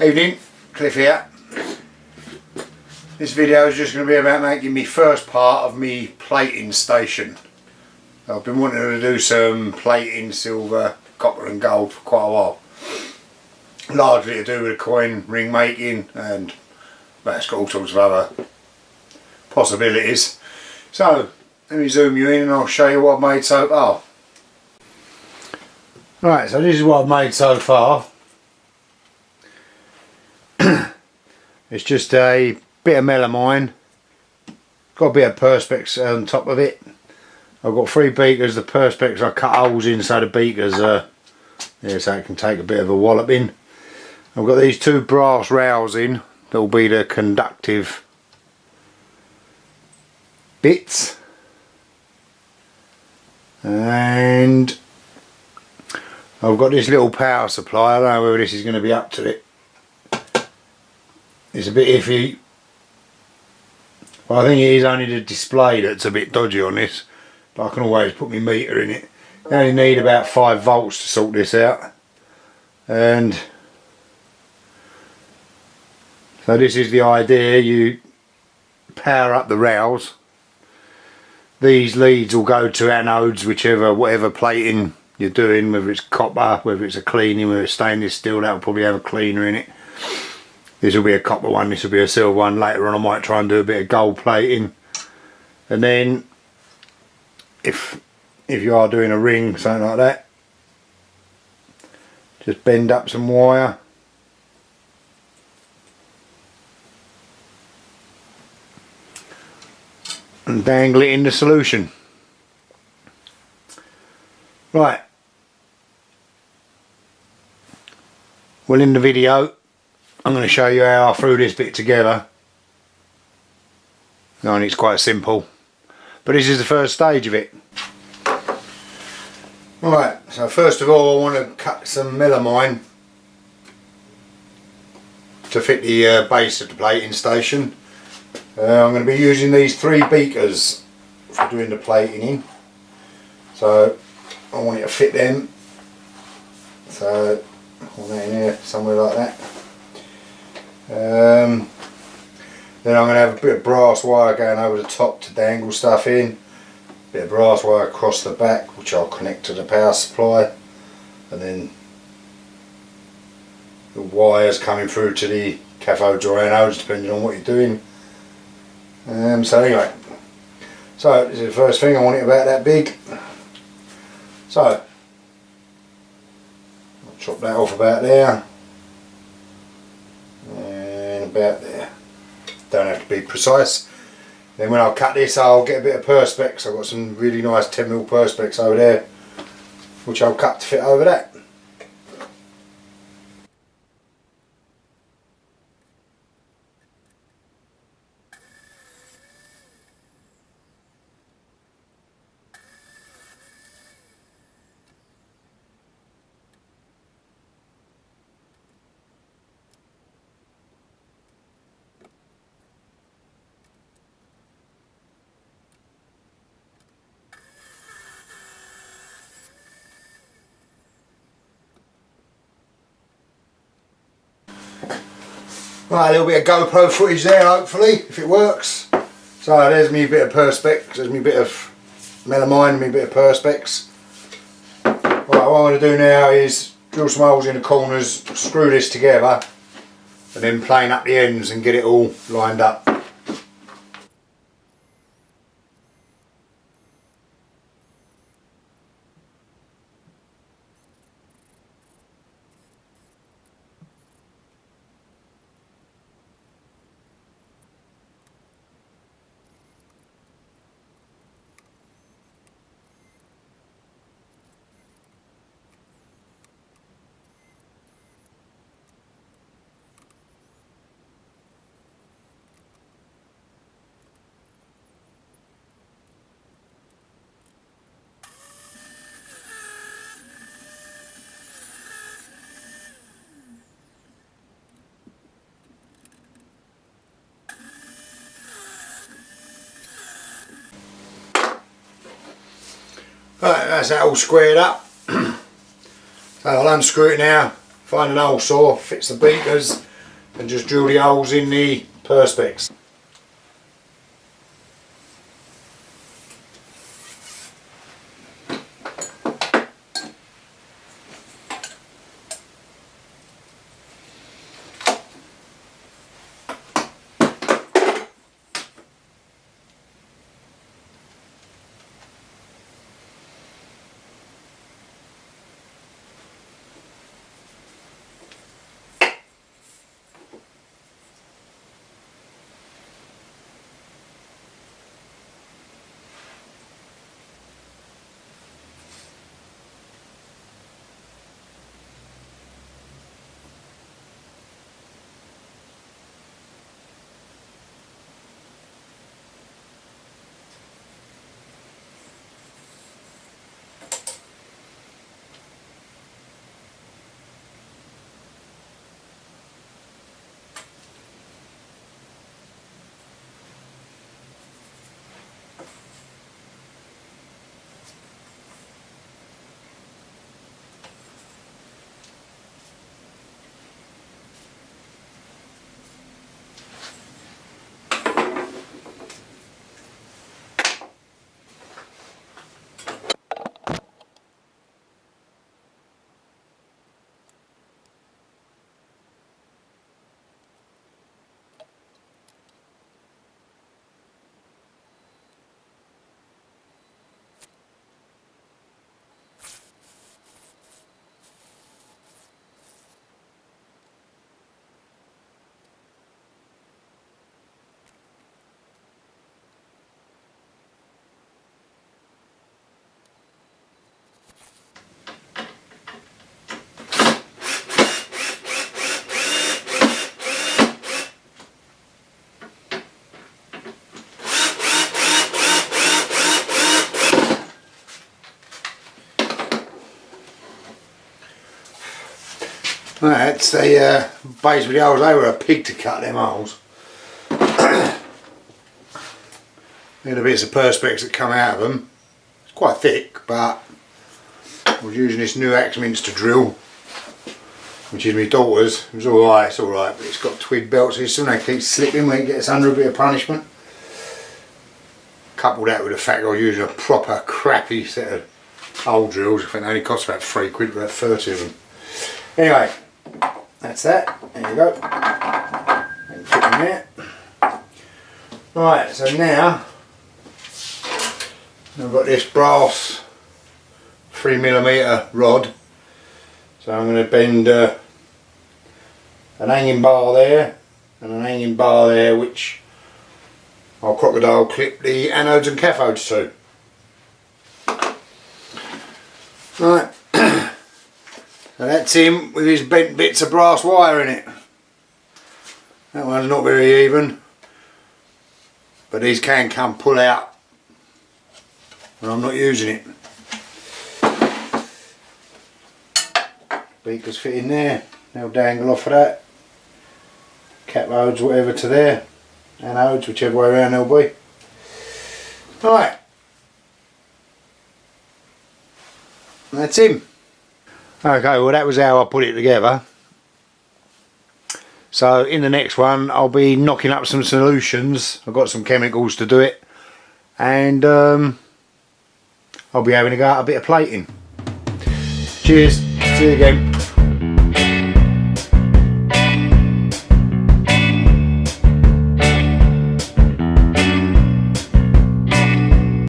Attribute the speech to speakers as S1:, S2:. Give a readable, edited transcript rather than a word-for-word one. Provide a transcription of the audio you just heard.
S1: Evening, Cliff here. This video is just going to be about making my first part of my plating station. I've been wanting to do some plating, silver, copper and gold for quite a while. Largely to do with coin ring making, and well, it's got all sorts of other possibilities. So let me zoom you in and I'll show you what I've made so far. Right, so this is what I've made so far. It's just a bit of melamine, got a bit of perspex on top of it. I've got 3 beakers. The perspex I cut holes in so the beakers so it can take a bit of a walloping. I've got these 2 brass rails in that will be the conductive bits, and I've got this little power supply. I don't know whether this is going to be up to it. It's a bit iffy. Well, I think it is only the display that's a bit dodgy on this, but I can always put my meter in it. You only need about 5 volts to sort this out, and so this is the idea. You power up the rails. These leads will go to anodes, whatever plating you're doing, whether it's copper, whether it's a cleaning, whether it's stainless steel. That will probably have a cleaner in it. This will be a copper one, this will be a silver one. Later on I might try and do a bit of gold plating. And then if you are doing a ring, something like that, just bend up some wire and dangle it in the solution. Right, well, in the video I'm going to show you how I threw this bit together. And it's quite simple, but this is the first stage of it. Right, so first of all I want to cut some melamine to fit the base of the plating station. I'm going to be using these 3 beakers for doing the plating in, so I want it to fit them. So I want that in here somewhere like that. Then I'm going to have a bit of brass wire going over the top to dangle stuff in, a bit of brass wire across the back which I'll connect to the power supply, and then the wires coming through to the cathodes or anodes depending on what you're doing. So anyway, so this is the first thing. I want it about that big, so I'll chop that off about there. About there, don't have to be precise. Then when I cut this I'll get a bit of perspex. I've got some really nice 10mm perspex over there which I'll cut to fit over that. Right, a little bit of GoPro footage there, hopefully, if it works. So there's me bit of perspex, there's me bit of melamine, me bit of perspex. Right, what I'm going to do now is drill some holes in the corners, screw this together, and then plane up the ends and get it all lined up. Right, that's that all squared up. So I'll unscrew it now, find an hole saw, fits the beakers, and just drill the holes in the perspex. That's the base of the holes. They were a pig to cut them holes. The bits of perspex that come out of them. It's quite thick, but I was using this new Axminster drill, which is my daughter's. It was alright, it's alright, but it's got twig belts, so soon they keep slipping when it gets under a bit of punishment. Couple that with the fact I was using a proper crappy set of old drills. I think they only cost about £3, about 30 of them. Anyway, that's that. There you go. And put them there. Right, so now I've got this brass 3mm rod. So I'm going to bend an hanging bar there and an hanging bar there, which I'll crocodile clip the anodes and cathodes to. Right. So that's him with his bent bits of brass wire in it. That one's not very even, but these can come pull out when I'm not using it. Beakers fit in there, they'll dangle off of that. Cathodes whatever to there, anodes whichever way around they'll be. Right, that's him. Okay, well that was how I put it together. So in the next one I'll be knocking up some solutions. I've got some chemicals to do it, and I'll be having a go at a bit of plating. Cheers, see you again.